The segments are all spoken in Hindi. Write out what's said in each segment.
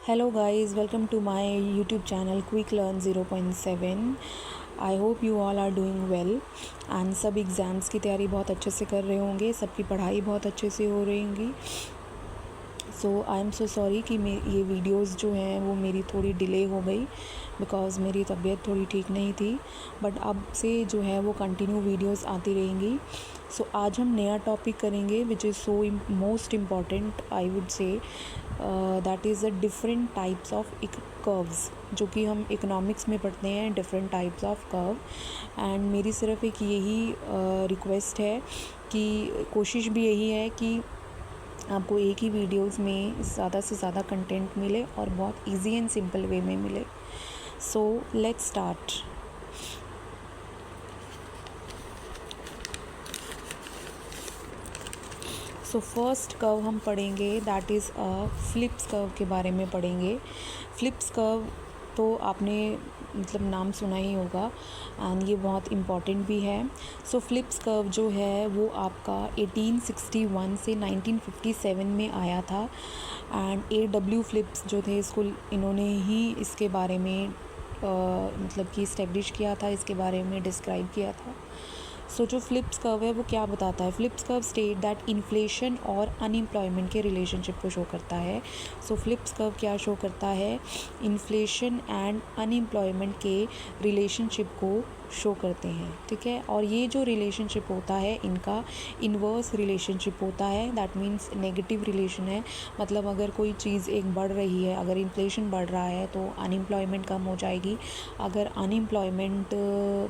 Hello guys, welcome to my YouTube channel Quick Learn 0.7. I hope you all are doing well and सब एग्ज़ाम्स की तैयारी बहुत अच्छे से कर रहे होंगे, सबकी पढ़ाई बहुत अच्छे से हो रही होंगी। सो आई एम सो सॉरी कि ये वीडियोस जो हैं वो मेरी थोड़ी डिले हो गई बिकॉज़ मेरी तबीयत थोड़ी ठीक नहीं थी, बट अब से जो है वो कंटिन्यू वीडियोस आती रहेंगी। सो आज हम नया टॉपिक करेंगे which is so most important I would say, that is the different types of curves, जो कि हम इकोनॉमिक्स में पढ़ते हैं, different types of curve. And मेरी सिर्फ एक यही रिक्वेस्ट है कि कोशिश भी यही है कि आपको एक ही वीडियोस में ज़्यादा से ज़्यादा कंटेंट मिले और बहुत इजी एंड सिंपल वे में मिले। So let's start. So first curve हम पढ़ेंगे दैट इज़ फ्लिप्स कर्व के बारे में पढ़ेंगे। फ्लिप्स कर्व तो आपने मतलब नाम सुना ही होगा एंड ये बहुत इम्पॉर्टेंट भी है। सो फ्लिप्स कर्व जो है वो आपका 1861 से 1957 में आया था एंड AW फ्लिप्स जो थे इसको इन्होंने ही इसके बारे में मतलब कि इस्टेब्लिश किया था, इसके बारे में डिस्क्राइब किया था। सो जो फ्लिप्स कर्व है वो क्या बताता है? Phillips curve state that inflation और अनएम्प्लॉयमेंट के रिलेशनशिप को शो करता है। सो फ्लिप्स कर्व क्या शो करता है? इन्फ्लेशन एंड अनएम्प्लॉयमेंट के रिलेशनशिप को शो करते हैं, ठीक है। और ये जो रिलेशनशिप होता है इनका इन्वर्स रिलेशनशिप होता है, दैट मीन्स नेगेटिव रिलेशन है। मतलब अगर कोई चीज़ एक बढ़ रही है, अगर इन्फ्लेशन बढ़ रहा है तो अनएम्प्लॉयमेंट कम हो जाएगी, अगर अनएम्प्लॉयमेंट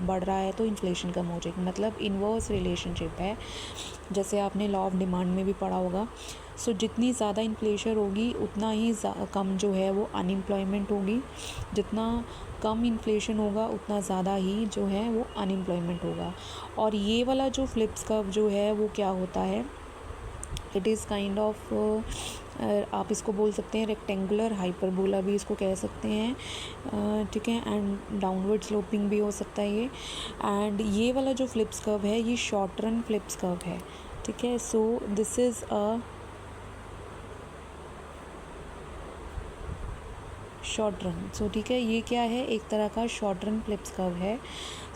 बढ़ रहा है तो इन्फ्लेशन कम हो जाएगी, मतलब इन्वर्स रिलेशनशिप है, जैसे आपने लॉ ऑफ डिमांड में भी पढ़ा होगा। सो जितनी ज़्यादा इन्फ्लेशन होगी उतना ही कम जो है वो अनएम्प्लॉयमेंट होगी, जितना कम इन्फ्लेशन होगा उतना ज़्यादा ही जो है वो अनएम्प्लॉयमेंट होगा। और ये वाला जो फ्लिप्स कर्व जो है वो क्या होता है? इट इज़ काइंड ऑफ आप इसको बोल सकते हैं रेक्टेंगुलर हाइपरबोला भी इसको कह सकते हैं, ठीक है। एंड डाउनवर्ड स्लोपिंग भी हो सकता है ये। एंड ये वाला जो फ्लिप्स कर्व है ये शॉर्ट रन फ्लिप्स कर्व है, ठीक है। So this is a short run. So ठीक है, ये क्या है? एक तरह का शॉर्ट रन फ्लिप्स कर्व है।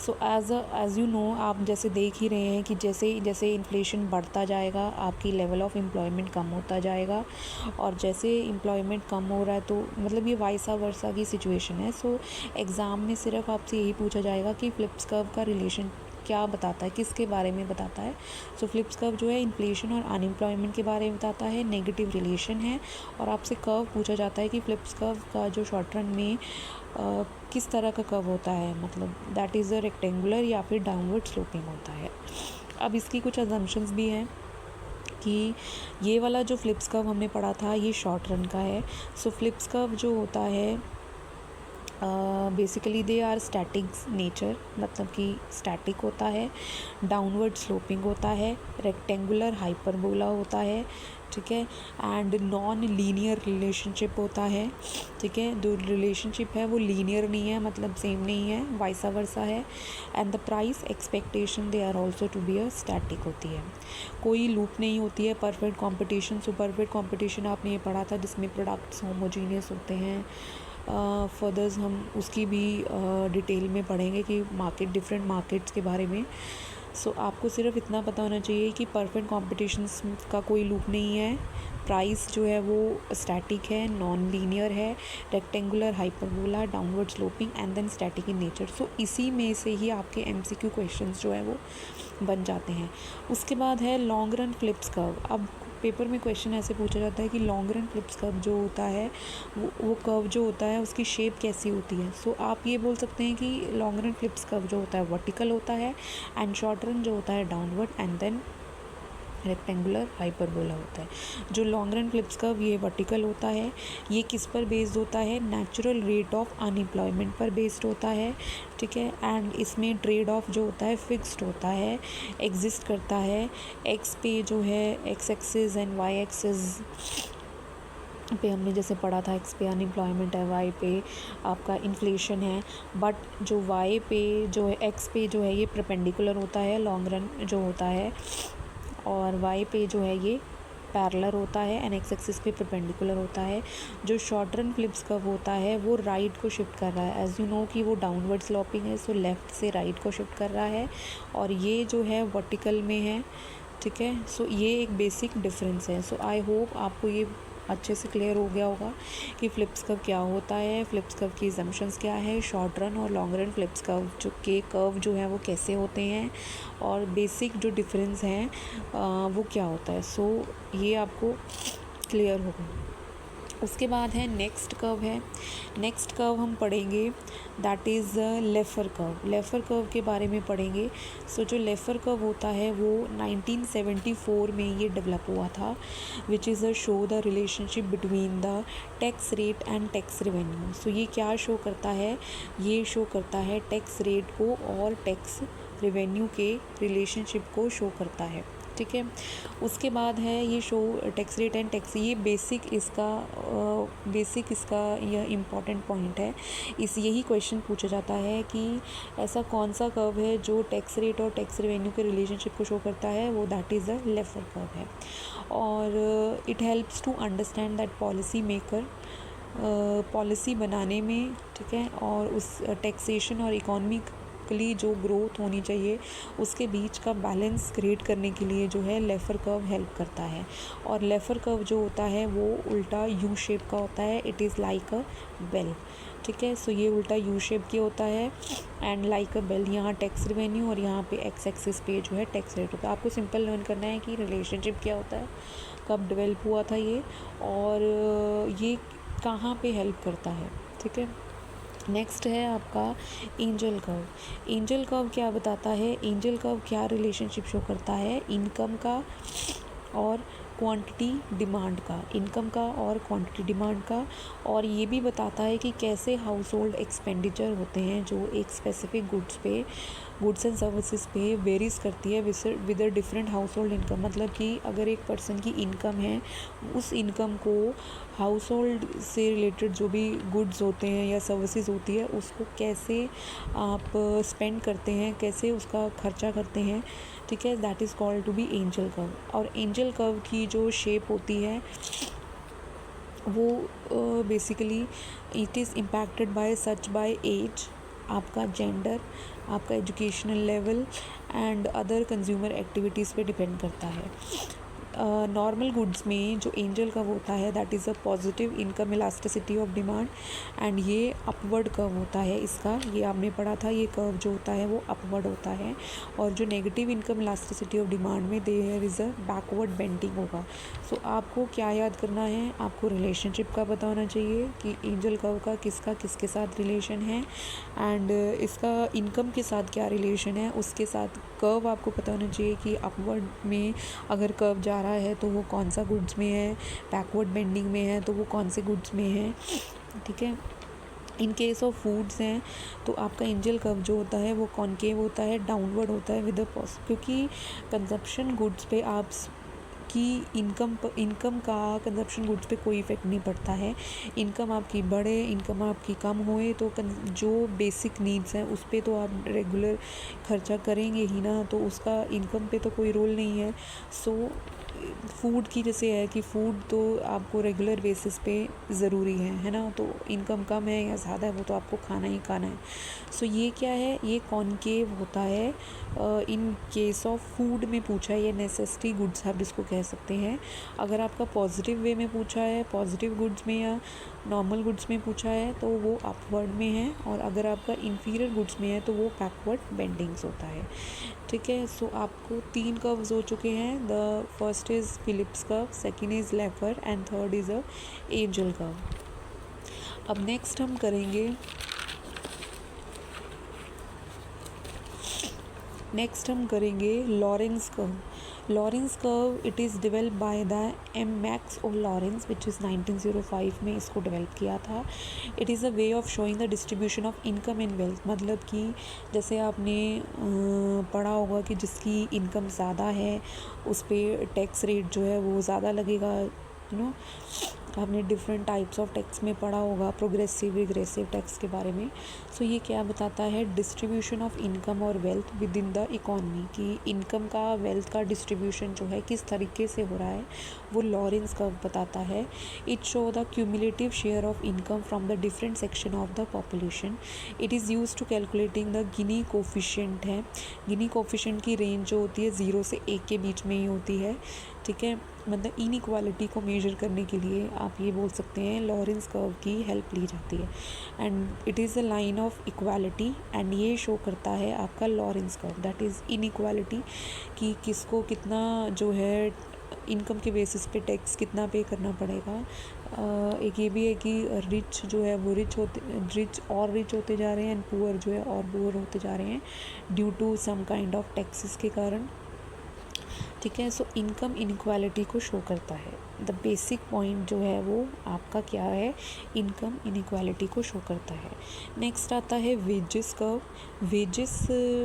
सो एज़ यू नो, आप जैसे देख ही रहे हैं कि जैसे जैसे इन्फ्लेशन बढ़ता जाएगा आपकी लेवल ऑफ एम्प्लॉयमेंट कम होता जाएगा, और जैसे एम्प्लॉयमेंट कम हो रहा है तो मतलब ये वाइसा वर्सा की सिचुएशन है। सो एग्ज़ाम में सिर्फ आपसे यही पूछा जाएगा कि फ्लिप्स कर्व का रिलेशन क्या बताता है, किसके बारे में बताता है। सो फ्लिप्स कर्व जो है इन्फ्लेशन और अनएम्प्लॉयमेंट के बारे में बताता है, नेगेटिव रिलेशन है। और आपसे कर्व पूछा जाता है कि फ्लिप्स कर्व का जो शॉर्ट रन में किस तरह का कर्व होता है, मतलब दैट इज़ अ रेक्टेंगुलर या फिर डाउनवर्ड स्लोपिंग होता है। अब इसकी कुछ अजम्पशंस भी हैं कि ये वाला जो फ्लिप्स कर्व हमने पढ़ा था ये शॉर्ट रन का है। सो फ्लिप्स कर्व जो होता है basically they are static nature, मतलब कि स्टैटिक होता है, डाउनवर्ड स्लोपिंग होता है, रेक्टेंगुलर हाइपरबोला होता है, ठीक है। एंड नॉन लीनियर रिलेशनशिप होता है, ठीक है। जो रिलेशनशिप है वो लीनियर नहीं है, मतलब सेम नहीं है, वाइसा वर्सा है। And the price expectation they are also to be a static होती है, कोई लूप नहीं होती है। Perfect competition, so perfect competition आपने ये पढ़ा था जिसमें प्रोडक्ट्स होमोजीनियस होते हैं। फर्दर्स हम उसकी भी डिटेल में पढ़ेंगे कि मार्केट, डिफरेंट मार्केट्स के बारे में। सो आपको सिर्फ इतना पता होना चाहिए कि परफेक्ट कॉम्पिटिशन्स का कोई लूप नहीं है, प्राइस जो है वो स्टैटिक है, नॉन लीनियर है, rectangular hyperbola, downward sloping and then static in nature. So इसी में से ही आपके MCQ क्वेश्चंस जो है वो बन जाते हैं। उसके बाद है लॉन्ग रन फ्लिप्स कर्व। अब पेपर में क्वेश्चन ऐसे पूछा जाता है कि लॉन्ग रन फ्लिप्स कर्व जो होता है वो कर्व जो होता है उसकी शेप कैसी होती है। सो आप ये बोल सकते हैं कि लॉन्ग रन फ्लिप्स कर्व जो होता है वर्टिकल होता है एंड शॉर्ट रन जो होता है downward and then rectangular hyperbola होता है। जो लॉन्ग रन फ्लिप्स कर्व ये वर्टिकल होता है, ये किस पर बेस्ड होता है? नेचुरल रेट ऑफ अनएम्प्लॉयमेंट पर बेस्ड होता है, ठीक है। एंड इसमें ट्रेड ऑफ जो होता है फिक्स्ड होता है, एग्जिस्ट करता है। एक्स पे जो है x axis and y axis पे हमने जैसे पढ़ा था, एक्स पे अनएम्प्लॉयमेंट है, वाई पे आपका इन्फ्लेशन है। बट जो वाई पे जो है, एक्स पे जो है ये परपेंडिकुलर होता है लॉन्ग रन जो होता है, और वाई पे जो है ये पैरेलल होता है एंड एक्स एक्सिस पे परपेंडिकुलर होता है। जो शॉर्ट रन फ्लिप्स कर्व होता है वो राइट को शिफ्ट कर रहा है, एज यू नो कि वो डाउनवर्ड स्लोपिंग है, सो लेफ़्ट से राइट को शिफ्ट कर रहा है, और ये जो है वर्टिकल में है, ठीक है। सो ये एक बेसिक डिफरेंस है। सो आई होप आपको ये अच्छे से क्लियर हो गया होगा कि फ्लिप्स कर्व क्या होता है, फ्लिप्स कर्व की असम्पशंस क्या है, शॉर्ट रन और लॉन्ग रन फ्लिप्स कर्व जो है वो कैसे होते हैं, और बेसिक जो डिफरेंस हैं वो क्या होता है। सो ये आपको क्लियर होगा। उसके बाद है नेक्स्ट कर्व है। नेक्स्ट कर्व हम पढ़ेंगे दैट इज़ लेफ़र कर्व। लेफ़र कर्व के बारे में पढ़ेंगे। सो जो लेफ़र कर्व होता है वो 1974 में ये डेवलप हुआ था, which is a show the relationship between the tax rate and tax revenue. So ये क्या शो करता है, ये शो करता है टैक्स रेट को और टैक्स रेवेन्यू के रिलेशनशिप को शो करता है, ठीक है। उसके बाद है ये show tax rate and tax, ये बेसिक इसका यह इम्पॉर्टेंट पॉइंट है। यही क्वेश्चन पूछा जाता है कि ऐसा कौन सा कर्व है जो टैक्स रेट और टैक्स रेवेन्यू के रिलेशनशिप को शो करता है, वो that is a Laffer curve है। और it helps to understand that policy maker policy बनाने में, ठीक है, और उस टैक्सेशन और इकोनॉमिकली जो ग्रोथ होनी चाहिए उसके बीच का बैलेंस क्रिएट करने के लिए जो है लेफ़र कर्व हेल्प करता है। और लेफ़र कर्व जो होता है वो उल्टा यू शेप का होता है, it is like a bell, ठीक है। सो ये उल्टा यू शेप की होता है एंड लाइक अ बेल, यहाँ टैक्स रेवेन्यू और यहाँ पे एक्स एक्सिस पे जो है टैक्स रेट होता है। आपको सिंपल लर्न करना है कि रिलेशनशिप क्या होता है, कब डेवलप हुआ था ये, और ये कहाँ पे हेल्प करता है, ठीक है। नेक्स्ट है आपका एंजल कर्व। एंजल कर्व क्या बताता है, एंजल कर्व क्या रिलेशनशिप शो करता है, इनकम का और क्वांटिटी डिमांड का, इनकम का और क्वांटिटी डिमांड का। और ये भी बताता है कि कैसे हाउस होल्ड एक्सपेंडिचर होते हैं जो एक स्पेसिफिक गुड्स एंड सर्विसेज पे वेरीज करती है with a different house hold income. मतलब कि अगर एक पर्सन की इनकम है, उस इनकम को हाउस होल्ड से रिलेटेड जो भी गुड्स होते हैं या सर्विसेज होती है उसको कैसे आप स्पेंड करते हैं, कैसे उसका खर्चा करते हैं, ठीक है, that is called to be Engel curve. और एंजल कर्व की जो शेप होती है वो basically it is impacted by age, आपका जेंडर, आपका educational level and other consumer activities पे डिपेंड करता है। नॉर्मल गुड्स में जो एंजल कर्व होता है that is a positive income elasticity of demand, and ये अपवर्ड कर्व होता है इसका, ये आपने पढ़ा था, ये कर्व जो होता है वो अपवर्ड होता है। और जो negative income elasticity of demand में there is a backward bending होगा। सो आपको क्या याद करना है, आपको रिलेशनशिप का पता होना चाहिए कि एंजल कर्व का किसके साथ रिलेशन है, एंड इसका इनकम के साथ क्या रिलेशन है, उसके साथ कर्व आपको पता होना चाहिए कि अपवर्ड में अगर कर्व जा रहा है तो वो कौन सा गुड्स में है, बैकवर्ड बेंडिंग में है तो वो कौन से गुड्स में है, ठीक है। इन केस ऑफ फूड्स हैं तो आपका एंजल कर्व जो होता है वो कॉनकेव होता है, डाउनवर्ड होता है विद क्योंकि कंजप्शन गुड्स पे आप की इनकम का कंजप्शन गुड्स पे कोई इफ़ेक्ट नहीं पड़ता है। इनकम आपकी बढ़े, इनकम आपकी कम होए तो जो बेसिक नीड्स हैं उस पे तो आप रेगुलर खर्चा करेंगे ही ना, तो उसका इनकम पे तो कोई रोल नहीं है। सो फूड की जैसे है कि फूड तो आपको रेगुलर बेसिस पे ज़रूरी है ना, तो इनकम कम है या ज़्यादा है वो तो आपको खाना ही खाना है। सो ये क्या है, ये कॉनकेव होता है इन केस ऑफ फूड में पूछा है, ये नेसेसिटी गुड्स आप इसको कह सकते हैं। अगर आपका पॉजिटिव वे में पूछा है, पॉजिटिव गुड्स में या नॉर्मल गुड्स में पूछा है तो वो अपवर्ड में है, और अगर आपका इन्फीरियर गुड्स में है तो वो बैकवर्ड बेंडिंग्स होता है, ठीक है। सो आपको 3 कर्व्स हो चुके हैं, the first is Phillips curve, second is Laffer and third is a Engel curve. अब नेक्स्ट हम करेंगे Lorenz curve. Lorenz curve it is develop by the M Max O Lorenz which is 1905 में इसको डेवलप किया था। It is a way of showing the distribution of income and wealth. मतलब कि जैसे आपने पढ़ा होगा कि जिसकी इनकम ज़्यादा है उस पर टैक्स रेट जो है वो ज़्यादा लगेगा, यू नो, आपने डिफरेंट टाइप्स ऑफ टैक्स में पढ़ा होगा, प्रोग्रेसिव रिग्रेसिव टैक्स के बारे में। सो ये क्या बताता है, डिस्ट्रीब्यूशन ऑफ इनकम और wealth with in the economy, कि इनकम का वेल्थ का डिस्ट्रीब्यूशन जो है किस तरीके से हो रहा है, वो लॉरेंस कर्व बताता है। It show the cumulative share of income from the different section of the population. It is use to calculating the Gini coefficient है। गिनी कोफिशिएंट की रेंज जो होती है 0 से 1 के बीच में ही होती है, ठीक है। मतलब इनइक्वालिटी को मेजर करने के लिए आप ये बोल सकते हैं लॉरेंस कर्व की हेल्प ली जाती है। And it is a line of equality, and ये शो करता है आपका Lawrence curve, that is inequality, कि किसको कितना जो है इनकम के बेसिस पे टैक्स कितना पे करना पड़ेगा। एक ये भी है कि रिच जो है वो रिच होते जा रहे हैं, एंड पुअर जो है और पुअर होते जा रहे हैं due to some kind of taxes के कारण, ठीक है। सो इनकम इनइक्वालिटी को शो करता है। द बेसिक पॉइंट जो है वो आपका क्या है, इनकम इनइक्वालिटी को शो करता है। नेक्स्ट आता है वेजेस कर्व। वेजेस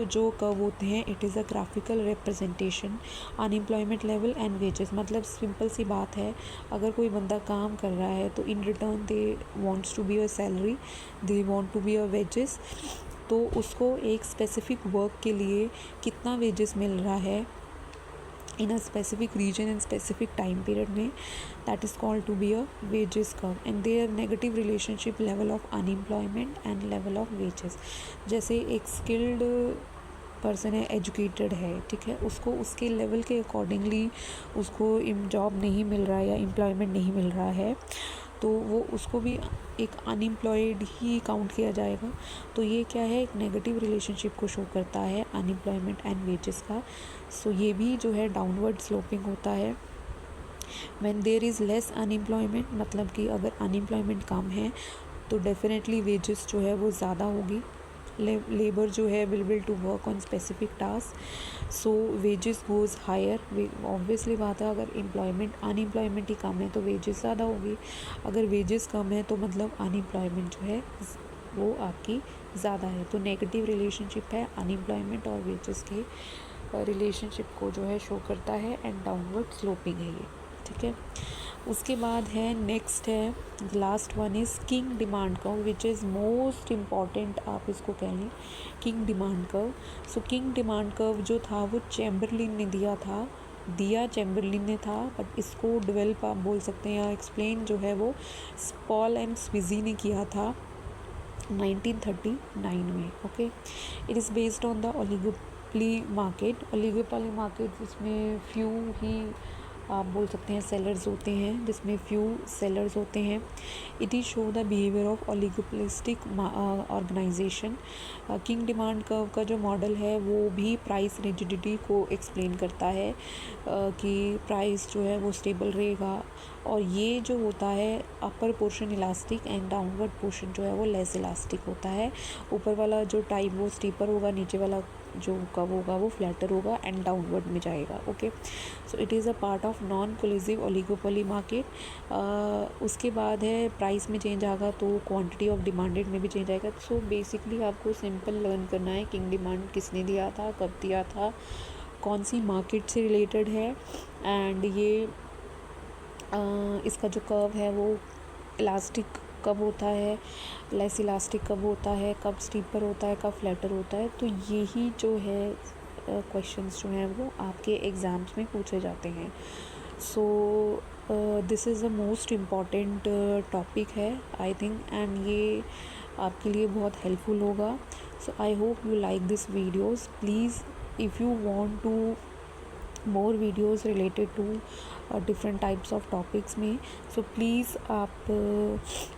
जो कर्व होते हैं, it is a graphical representation unemployment level and wages. मतलब सिंपल सी बात है, अगर कोई बंदा काम कर रहा है तो in return they wants to be a salary, they want to be a wages, तो उसको एक स्पेसिफिक वर्क के लिए कितना वेजेस मिल रहा है in a specific region and specific time period में, that is called to be a wages curve, and their negative relationship level of unemployment and level of wages। जैसे एक skilled पर्सन है, एजुकेटेड है, ठीक है, उसको उसके लेवल के अकॉर्डिंगली उसको जॉब नहीं मिल रहा है या एम्प्लॉयमेंट नहीं मिल रहा है, तो वो उसको भी एक अनएम्प्लॉयड ही काउंट किया जाएगा। तो ये क्या है, एक नेगेटिव रिलेशनशिप को शो करता है अनएम्प्लॉयमेंट एंड वेजेस का। सो ये भी जो है डाउनवर्ड स्लोपिंग होता है। When there is less unemployment, मतलब कि अगर अनएम्प्लॉयमेंट कम है तो डेफिनेटली वेजेस जो है वो ज़्यादा होगी। लेबर जो है will to work on specific task, so wages goes higher. Obviously बात है, अगर अनएम्प्लॉयमेंट ही कम है तो वेजेस ज़्यादा होगी, अगर वेजेस कम है तो मतलब अनएम्प्लॉयमेंट जो है वो आपकी ज़्यादा है। तो नेगेटिव रिलेशनशिप है अनएम्प्लॉयमेंट और वेजेस के रिलेशनशिप को जो है शो करता है, एंड डाउनवर्ड स्लोपिंग है ये, ठीक है। उसके बाद है नेक्स्ट है, last one is king demand curve, which is most important, आप इसको कह लें किंग डिमांड कर्व। सो किंग डिमांड कर्व जो था वो चैम्बरलिन ने दिया चैम्बरलिन ने था, बट इसको डेवलप आप बोल सकते हैं या एक्सप्लेन जो है वो पॉल एम स्विजी ने किया था 1939 में, okay. It is based on the oligopoly market जिसमें फ्यू ही आप बोल सकते हैं सेलर्स होते हैं, जिसमें फ्यू सेलर्स होते हैं। It is show the behaviour of oligopolistic organisation. Kinked demand curve का जो मॉडल है वो भी प्राइस रिजिडिटी को एक्सप्लेन करता है, कि प्राइस जो है वो स्टेबल रहेगा, और ये जो होता है upper portion elastic and downward portion जो है वो लेस इलास्टिक होता है। ऊपर वाला जो टाइप वो स्टीपर होगा, नीचे वाला जो कर्व होगा वो फ्लैटर होगा एंड डाउनवर्ड में जाएगा, okay. So it is a part of non collusive oligopoly market. उसके बाद है प्राइस में चेंज आएगा तो क्वांटिटी ऑफ डिमांडेड में भी चेंज आएगा। सो बेसिकली आपको सिंपल लर्न करना है किंग डिमांड किसने दिया था, कब दिया था, कौन सी मार्केट से रिलेटेड है, एंड ये इसका जो कर्व है वो इलास्टिक कब होता है, लेस इलास्टिक कब होता है, कब स्टीपर होता है, कब फ्लैटर होता है। तो यही जो है क्वेश्चंस जो हैं वो आपके एग्ज़ाम्स में पूछे जाते हैं। सो this is the most important topic है आई थिंक, एंड ये आपके लिए बहुत हेल्पफुल होगा। So I hope you like this videos. Please if you want to more videos related to different types of topics में, so प्लीज़ आप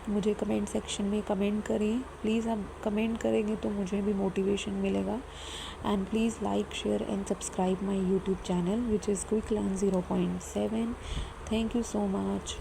मुझे कमेंट सेक्शन में कमेंट करें। प्लीज़ आप कमेंट करेंगे तो मुझे भी मोटिवेशन मिलेगा। And please like share and subscribe my YouTube channel which is quick learn 0.7। Thank you so much.